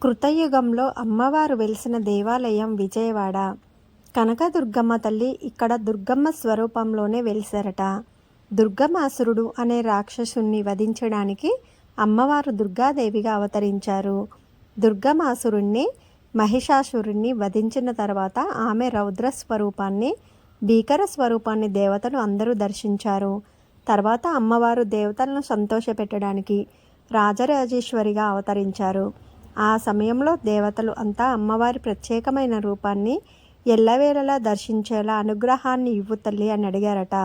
కృతయుగంలో అమ్మవారు వెలిసిన దేవాలయం విజయవాడ. కనకదుర్గమ్మ తల్లి ఇక్కడ దుర్గమ్మ స్వరూపంలోనే వెలిసారట. దుర్గమాసురుడు అనే రాక్షసుణ్ణి వధించడానికి అమ్మవారు దుర్గాదేవిగా అవతరించారు. దుర్గమాసురుణ్ణి మహిషాసురుణ్ణి వధించిన తర్వాత ఆమె రౌద్ర స్వరూపాన్ని, భీకర స్వరూపాన్ని దేవతలు అందరూ దర్శించారు. తర్వాత అమ్మవారు దేవతలను సంతోషపెట్టడానికి రాజరాజేశ్వరిగా అవతరించారు. ఆ సమయంలో దేవతలు అంతా అమ్మవారి ప్రత్యేకమైన రూపాన్ని ఎల్లవేళలా దర్శించేలా అనుగ్రహాన్ని ఇవ్వు తల్లి అని అడిగారట.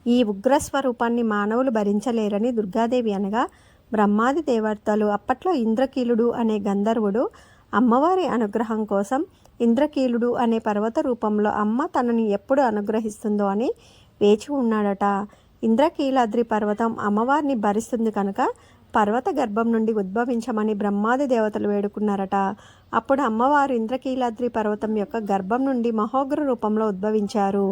ఈ ఉగ్రస్వరూపాన్ని మానవులు భరించలేరని దుర్గాదేవి అనగా బ్రహ్మాది దేవతలు అప్పట్లో ఇంద్రకీలుడు అనే గంధర్వుడు అమ్మవారి అనుగ్రహం కోసం ఇంద్రకీలుడు అనే పర్వత రూపంలో అమ్మ తనని ఎప్పుడు అనుగ్రహిస్తుందో అని వేచి ఉన్నాడట. ఇంద్రకీలాద్రి పర్వతం అమ్మవారిని భరిస్తుంది కనుక పర్వత గర్భం నుండి ఉద్భవించమని బ్రహ్మాది దేవతలు వేడుకున్నారట. అప్పుడు అమ్మవారు ఇంద్రకీలాద్రి పర్వతం యొక్క గర్భం నుండి మహోగ్ర రూపంలో ఉద్భవించారు.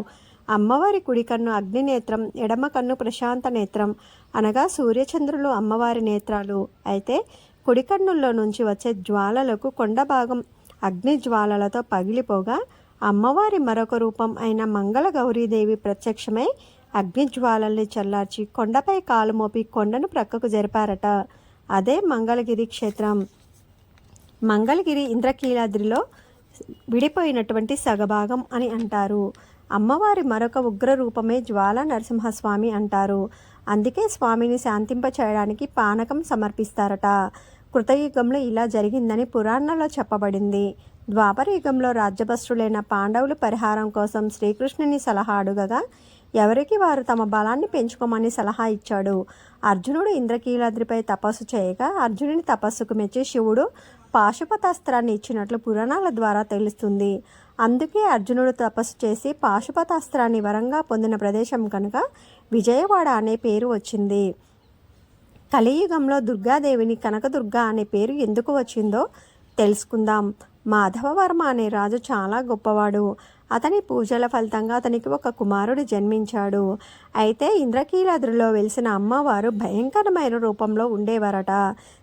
అమ్మవారి కుడి కన్ను అగ్నినేత్రం, ఎడమ కన్ను ప్రశాంత నేత్రం అనగా సూర్యచంద్రులు అమ్మవారి నేత్రాలు. అయితే కుడి కన్నుల్లో నుంచి వచ్చే జ్వాలలకు కొండ భాగం అగ్ని జ్వాలలతో పగిలిపోగా అమ్మవారి మరొక రూపం అయిన మంగళ గౌరీదేవి ప్రత్యక్షమై అగ్నిజ్వాలల్ని చల్లార్చి కొండపై కాలు మోపి కొండను ప్రక్కకు జరిపారట. అదే మంగళగిరి క్షేత్రం. మంగళగిరి ఇంద్రకీలాద్రిలో విడిపోయినటువంటి సగభాగం అని అంటారు. అమ్మవారి మరొక ఉగ్ర రూపమే జ్వాల నరసింహస్వామి అంటారు. అందుకే స్వామిని శాంతింప చేయడానికి పానకం సమర్పిస్తారట. కృతయుగంలో ఇలా జరిగిందని పురాణాల్లో చెప్పబడింది. ద్వాపర యుగంలో రాజ్యభ్రష్టులైన పాండవులు పరిహారం కోసం శ్రీకృష్ణుని సలహా అడుగగా ఎవరికి వారు తమ బలాన్ని పెంచుకోమని సలహా ఇచ్చాడు. అర్జునుడు ఇంద్రకీలాద్రిపై తపస్సు చేయగా అర్జునుని తపస్సుకు మెచ్చి శివుడు పాశుపతాస్త్రాన్ని ఇచ్చినట్లు పురాణాల ద్వారా తెలుస్తుంది. అందుకే అర్జునుడు తపస్సు చేసి పాశుపతాస్త్రాన్ని వరంగా పొందిన ప్రదేశం కనుక విజయవాడ అనే పేరు వచ్చింది. కలియుగంలో దుర్గాదేవిని కనకదుర్గ అనే పేరు ఎందుకు వచ్చిందో తెలుసుకుందాం. మాధవవర్మ అనే రాజు చాలా గొప్పవాడు. అతని పూజల ఫలితంగా అతనికి ఒక కుమారుడు జన్మించాడు. అయితే ఇంద్రకీలాద్రిలో వెలిసిన అమ్మవారు భయంకరమైన రూపంలో ఉండేవారట.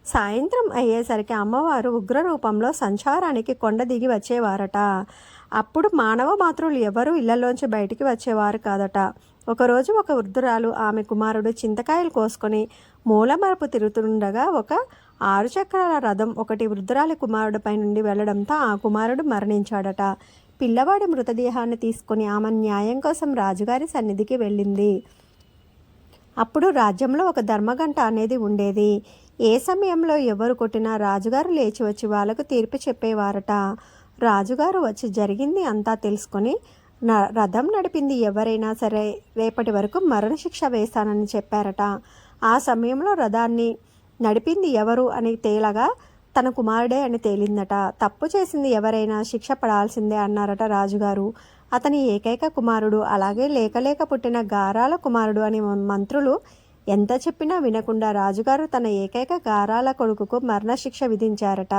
సాయంత్రం అయ్యేసరికి అమ్మవారు ఉగ్ర రూపంలో సంచారానికి కొండ దిగి వచ్చేవారట. అప్పుడు మానవ మాతృలు ఎవరూ ఇళ్లలోంచి బయటికి వచ్చేవారు కాదట. ఒకరోజు ఒక వృద్ధురాలు ఆమె కుమారుడు చింతకాయలు కోసుకొని మూలమరపు తిరుగుతుండగా ఒక 6 చక్రాల రథం ఒకటి వృద్ధురాలి కుమారుడిపై నుండి వెళ్లడంతో ఆ కుమారుడు మరణించాడట. పిల్లవాడి మృతదేహాన్ని తీసుకుని ఆమె న్యాయం కోసం రాజుగారి సన్నిధికి వెళ్ళింది. అప్పుడు రాజ్యంలో ఒక ధర్మగంట అనేది ఉండేది. ఏ సమయంలో ఎవరు కొట్టినా రాజుగారు లేచి వచ్చి వాళ్ళకు తీర్పు చెప్పేవారట. రాజుగారు వచ్చి జరిగింది అంతా తెలుసుకొని రథం నడిపింది ఎవరైనా సరే రేపటి వరకు మరణశిక్ష వేస్తానని చెప్పారట. ఆ సమయంలో రథాన్ని నడిపింది ఎవరు అని తేలగా తన కుమారుడే అని తేలిందట. తప్పు చేసింది ఎవరైనా శిక్ష పడాల్సిందే అన్నారట రాజుగారు. అతని ఏకైక కుమారుడు, అలాగే లేకలేక పుట్టిన గారాల కుమారుడు అని మంత్రులు ఎంత చెప్పినా వినకుండా రాజుగారు తన ఏకైక గారాల కొడుకుకు మరణశిక్ష విధించారట.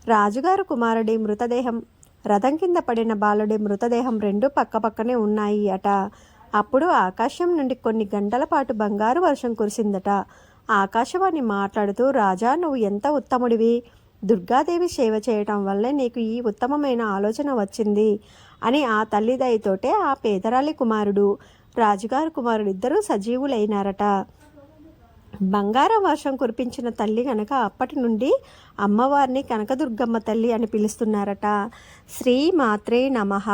రాజుగారు కుమారుడి మృతదేహం, రథం కింద పడిన బాలుడి మృతదేహం రెండూ పక్కపక్కనే ఉన్నాయి అట. అప్పుడు ఆకాశం నుండి కొన్ని గంటల పాటు బంగారు వర్షం కురిసిందట. ఆకాశవాణి మాట్లాడుతూ, రాజా, నువ్వు ఎంత ఉత్తముడివి, దుర్గాదేవి సేవ చేయటం వల్లే నీకు ఈ ఉత్తమమైన ఆలోచన వచ్చింది అని ఆ తల్లి దయతోటే ఆ పేదరాలి కుమారుడు, రాజుగారు కుమారుడు ఇద్దరూ సజీవులైనారట. బంగారం వర్షం కురిపించిన తల్లి కనుక అప్పటి నుండి అమ్మవారిని కనకదుర్గమ్మ తల్లి అని పిలుస్తున్నారట. శ్రీ మాత్రే నమః.